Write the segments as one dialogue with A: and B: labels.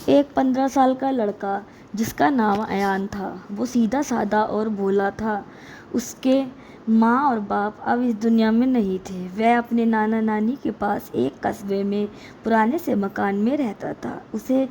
A: ایک 15 سال کا لڑکا جس کا نام ایان تھا، وہ سیدھا سادہ اور بھولا تھا۔ اس کے ماں اور باپ اب اس دنیا میں نہیں تھے۔ وہ اپنے نانا نانی کے پاس ایک قصبے میں پرانے سے مکان میں رہتا تھا۔ اسے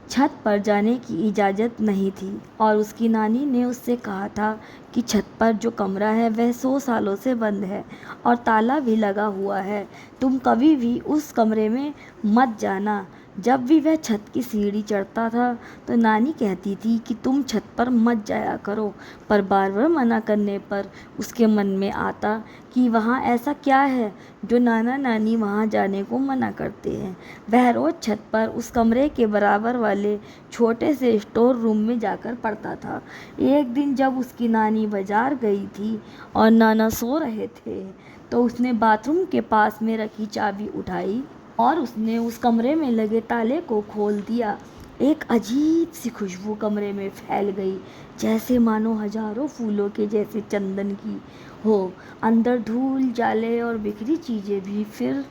A: چھت پر جانے کی اجازت نہیں تھی اور اس کی نانی نے اس سے کہا تھا کہ چھت پر جو کمرہ ہے وہ 100 سالوں سے بند ہے اور تالا بھی لگا ہوا ہے، تم کبھی بھی اس کمرے میں مت جانا۔ جب بھی وہ چھت کی سیڑھی چڑھتا تھا تو نانی کہتی تھی کہ تم چھت پر مت جایا کرو، پر بار بار منع کرنے پر اس کے من میں آتا کہ وہاں ایسا کیا ہے جو نانا نانی وہاں جانے کو منع کرتے ہیں۔ وہ روز چھت پر اس کمرے کے برابر والے چھوٹے سے اسٹور روم میں جا کر پڑھتا تھا۔ ایک دن جب اس کی نانی بازار گئی تھی اور نانا سو رہے تھے تو اس نے باتھ روم کے پاس میں رکھی چابی اٹھائی اور اس نے اس کمرے میں لگے تالے کو کھول دیا۔ ایک عجیب سی خوشبو کمرے میں پھیل گئی، جیسے مانو ہزاروں پھولوں کے جیسے چندن کی ہو، اندر دھول، جالے اور بکھری چیزیں بھی۔ پھر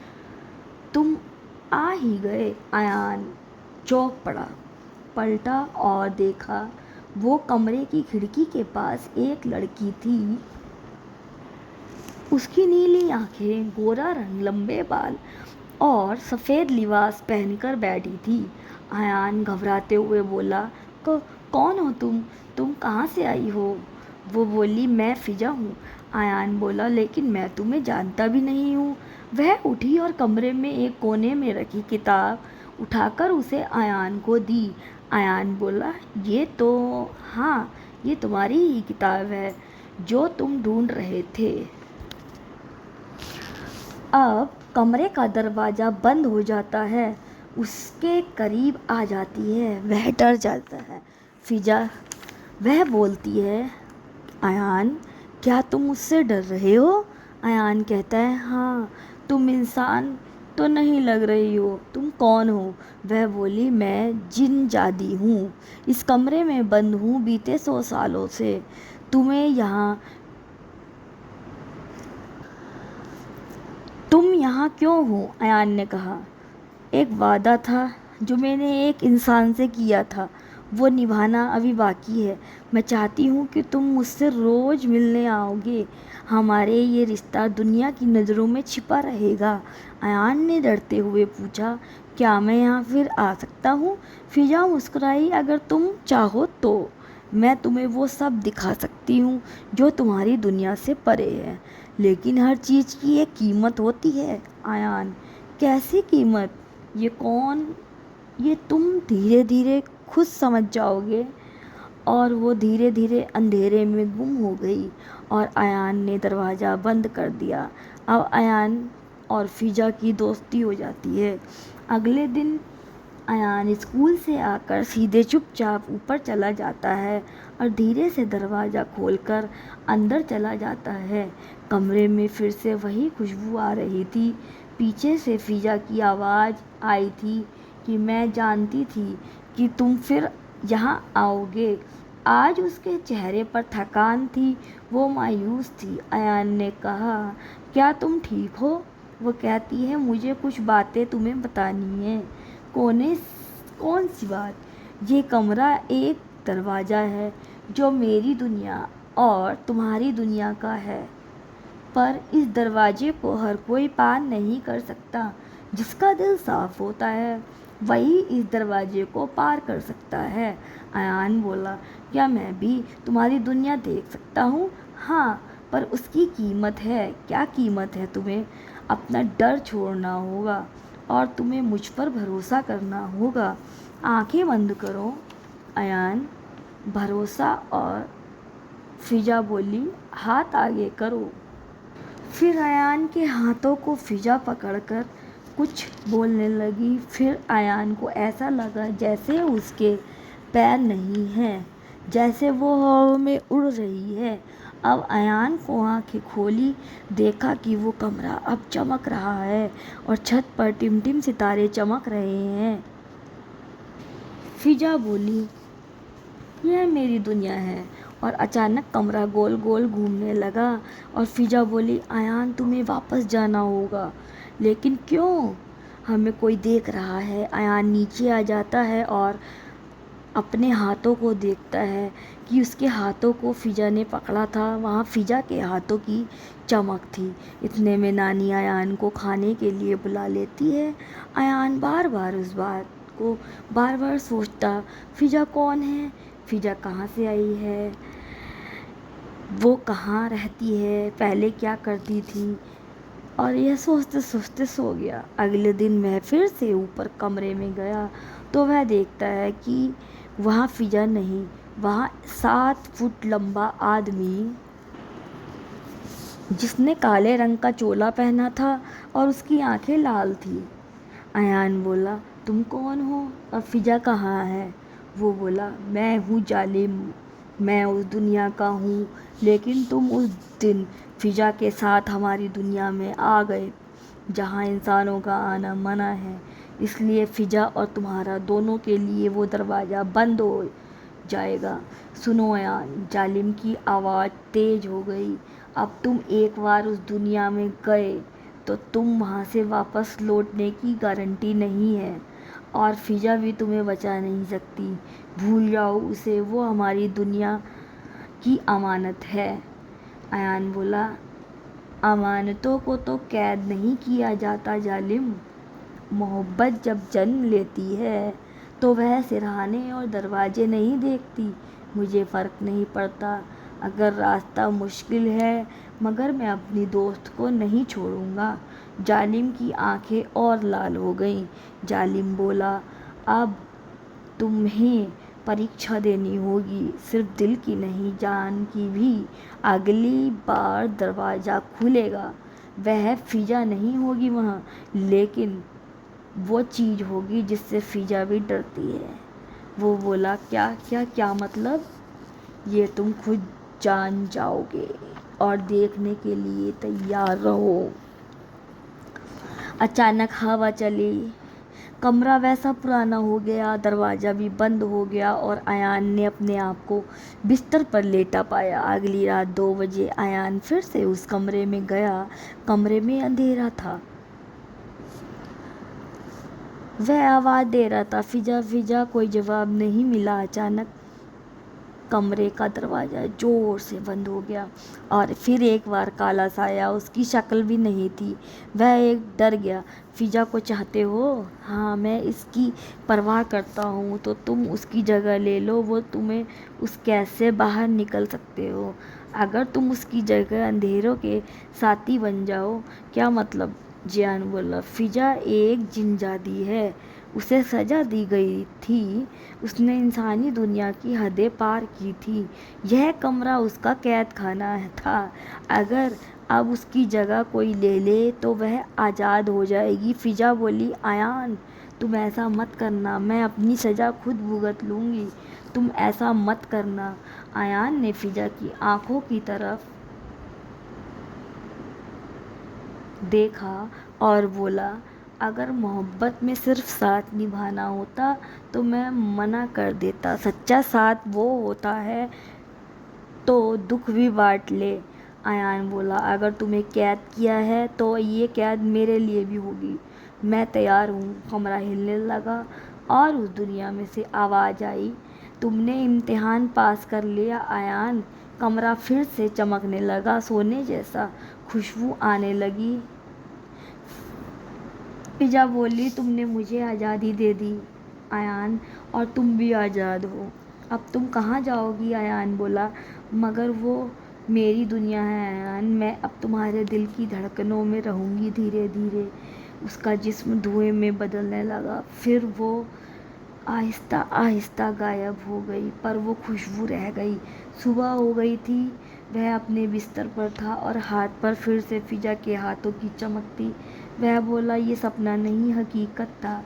A: تم آ ہی گئے۔ ایان چونک پڑا، پلٹا اور دیکھا وہ کمرے کی کھڑکی کے پاس ایک لڑکی تھی۔ اس کی نیلی آنکھیں، گورا رنگ، لمبے بال اور سفید لباس پہن کر بیٹھی تھی۔ ایان گھبراتے ہوئے بولا، کون ہو تم؟ تم کہاں سے آئی ہو؟ وہ بولی، میں فضا ہوں۔ ایان بولا، لیکن میں تمہیں جانتا بھی نہیں ہوں۔ وہ اٹھی اور کمرے میں ایک کونے میں رکھی کتاب اٹھا کر اسے ایان کو دی۔ ایان بولا، ہاں، یہ تمہاری ہی کتاب ہے جو تم ڈھونڈ رہے تھے۔ اب کمرے کا دروازہ بند ہو جاتا ہے، اس کے قریب آ جاتی ہے، وہ ڈر جاتا ہے۔ فضا، وہ بولتی ہے، ایان، کیا تم مجھ سے ڈر رہے ہو؟ ایان کہتا ہے، ہاں، تم انسان تو نہیں لگ رہی ہو۔ تم کون ہو؟ وہ بولی، میں جن جادی ہوں، اس کمرے میں بند ہوں بیتے 100 سالوں سے۔ تم یہاں کیوں ہو؟ ایان نے کہا، ایک وعدہ تھا جو میں نے ایک انسان سے کیا تھا، وہ نبھانا ابھی باقی ہے۔ میں چاہتی ہوں کہ تم مجھ سے روز ملنے آؤ گے، ہمارے یہ رشتہ دنیا کی نظروں میں چھپا رہے گا۔ ایان نے ڈرتے ہوئے پوچھا، کیا میں یہاں پھر آ سکتا ہوں؟ فضا مسکرائی، اگر تم چاہو تو میں تمہیں وہ سب دکھا سکتی ہوں جو تمہاری دنیا سے پرے ہے، لیکن ہر چیز کی ایک قیمت ہوتی ہے۔ ایان، کیسی قیمت؟ یہ تم دھیرے دھیرے خود سمجھ جاؤ گے۔ اور وہ دھیرے دھیرے اندھیرے میں گم ہو گئی اور ایان نے دروازہ بند کر دیا۔ اب ایان اور فضا کی دوستی ہو جاتی ہے۔ اگلے دن ایان اسکول سے آ کر سیدھے چپ چاپ اوپر چلا جاتا ہے اور دھیرے سے دروازہ کھول کر اندر چلا جاتا ہے۔ کمرے میں پھر سے وہی خوشبو آ رہی تھی۔ پیچھے سے فضا کی آواز آئی تھی کہ میں جانتی تھی کہ تم پھر یہاں آؤ گے۔ آج اس کے چہرے پر تھکان تھی، وہ مایوس تھی۔ ایان نے کہا، کیا تم ٹھیک ہو؟ وہ کہتی ہے، مجھے کچھ باتیں تمہیں بتانی ہیں۔ کون سی بات؟ یہ کمرہ ایک دروازہ ہے جو میری دنیا اور تمہاری دنیا کا ہے، پر اس دروازے کو ہر کوئی پار نہیں کر سکتا۔ جس کا دل صاف ہوتا ہے وہی اس دروازے کو پار کر سکتا ہے۔ ایان بولا، کیا میں بھی تمہاری دنیا دیکھ سکتا ہوں؟ ہاں، پر اس کی قیمت ہے۔ کیا قیمت ہے؟ تمہیں اپنا ڈر چھوڑنا ہوگا اور تمہیں مجھ پر بھروسہ کرنا ہوگا۔ آنکھیں بند کرو۔ ایان، بھروسہ؟ اور فضا بولی، ہاتھ آگے کرو۔ پھر ایان کے ہاتھوں کو فضا پکڑ کر کچھ بولنے لگی۔ پھر ایان کو ایسا لگا جیسے اس کے پیر نہیں ہیں، جیسے وہ ہوا میں اڑ رہی ہے۔ اب ایان کو آنکھیں کھولی، دیکھا کہ وہ کمرہ اب چمک رہا ہے اور چھت پر ٹم ٹم ستارے چمک رہے ہیں۔ فضا بولی، یہ میری دنیا ہے، اور اچانک کمرہ گول گول گھومنے لگا اور فضا بولی، ایان، تمہیں واپس جانا ہوگا۔ لیکن کیوں؟ ہمیں کوئی دیکھ رہا ہے۔ ایان نیچے آ جاتا ہے اور اپنے ہاتھوں کو دیکھتا ہے کہ اس کے ہاتھوں کو فضا نے پکڑا تھا، وہاں فضا کے ہاتھوں کی چمک تھی۔ اتنے میں نانی ایان کو کھانے کے لیے بلا لیتی ہے۔ ایان بار بار اس بات کو سوچتا، فضا کون ہے؟ فضا کہاں سے آئی ہے؟ وہ کہاں رہتی ہے؟ پہلے کیا کرتی تھی؟ اور یہ سوچتے سوچتے سو گیا۔ اگلے دن وہ پھر سے اوپر کمرے میں گیا تو وہ دیکھتا ہے کہ وہاں فضا نہیں، وہاں 7 فٹ لمبا آدمی جس نے کالے رنگ کا چولا پہنا تھا اور اس کی آنکھیں لال تھیں۔ ایان بولا، تم کون ہو اور فضا کہاں ہے؟ وہ بولا، میں ہوں جالم، میں اس دنیا کا ہوں، لیکن تم اس دن فضا کے ساتھ ہماری دنیا میں آ گئے جہاں انسانوں کا آنا منع ہے، اس لیے فضا اور تمہارا دونوں کے لیے وہ دروازہ بند ہو جائے گا۔ سنو ایان، جالم کی آواز تیز ہو گئی، اب تم ایک بار اس دنیا میں گئے تو تم وہاں سے واپس لوٹنے کی گارنٹی نہیں ہے، اور فضا بھی تمہیں بچا نہیں سکتی، بھول جاؤ اسے، وہ ہماری دنیا کی امانت ہے۔ ایان بولا، امانتوں کو تو قید نہیں کیا جاتا جالم، محبت جب جنم لیتی ہے تو وہ سرہانے اور دروازے نہیں دیکھتی۔ مجھے فرق نہیں پڑتا اگر راستہ مشکل ہے، مگر میں اپنی دوست کو نہیں چھوڑوں گا۔ جالم کی آنکھیں اور لال ہو گئیں۔ جالم بولا، اب تمہیں پریکشا دینی ہوگی، صرف دل کی نہیں، جان کی بھی۔ اگلی بار دروازہ کھلے گا، وہ فضا نہیں ہوگی وہاں، لیکن وہ چیز ہوگی جس سے فضا بھی ڈرتی ہے۔ وہ بولا، کیا مطلب؟ یہ تم خود جان جاؤ گے، اور دیکھنے کے لیے تیار رہو۔ اچانک ہوا چلی، کمرہ ویسا پرانا ہو گیا، دروازہ بھی بند ہو گیا اور ایان نے اپنے آپ کو بستر پر لیٹا پایا۔ اگلی رات 2 بجے ایان پھر سے اس کمرے میں گیا۔ کمرے میں اندھیرا تھا۔ وہ آواز دے رہا تھا، فضا فضا، کوئی جواب نہیں ملا۔ اچانک کمرے کا دروازہ زور سے بند ہو گیا اور پھر ایک بار کالا سایہ، اس کی شکل بھی نہیں تھی۔ وہ ڈر گیا۔ فضا کو چاہتے ہو؟ ہاں، میں اس کی پرواہ کرتا ہوں تو تم اس کی جگہ لے لو، وہ تمہیں اس قید سے باہر نکال سکتے ہو۔ اگر تم اس کی جگہ اندھیروں کے ساتھی بن جاؤ۔ کیا مطلب؟ ایان بولا، فضا ایک جنجادی ہے، اسے سزا دی گئی تھی، اس نے انسانی دنیا کی حدیں پار کی تھیں، یہ کمرہ اس کا قید خانہ تھا۔ اگر اب اس کی جگہ کوئی لے لے تو وہ آزاد ہو جائے گی۔ فضا بولی، ایان تم ایسا مت کرنا، میں اپنی سزا خود بھگت لوں گی، تم ایسا مت کرنا۔ ایان نے فضا کی آنکھوں کی طرف دیکھا اور بولا، اگر محبت میں صرف ساتھ نبھانا ہوتا تو میں منع کر دیتا، سچا ساتھ وہ ہوتا ہے تو دکھ بھی بانٹ لے۔ ایان بولا، اگر تمہیں قید کیا ہے تو یہ قید میرے لیے بھی ہوگی، میں تیار ہوں۔ کمرہ ہلنے لگا اور اس دنیا میں سے آواز آئی، تم نے امتحان پاس کر لیا ایان۔ کمرہ پھر سے چمکنے لگا، سونے جیسا، خوشبو آنے لگی۔ فضا بولی، تم نے مجھے آزادی دے دی ایان، اور تم بھی آزاد ہو۔ اب تم کہاں جاؤ گی؟ ایان بولا، مگر وہ میری دنیا ہے ایان، میں اب تمہارے دل کی دھڑکنوں میں رہوں گی۔ دھیرے دھیرے اس کا جسم دھوئیں میں بدلنے لگا، پھر وہ آہستہ آہستہ غائب ہو گئی، پر وہ خوشبو رہ گئی۔ صبح ہو گئی تھی، وہ اپنے بستر پر تھا اور ہاتھ پر پھر سے فضا کے ہاتھوں کی چمک تھی۔ وہ بولا، یہ سپنا نہیں، حقیقت تھا۔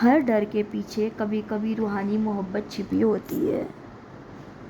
A: ہر ڈر کے پیچھے کبھی کبھی روحانی محبت چھپی ہوتی ہے۔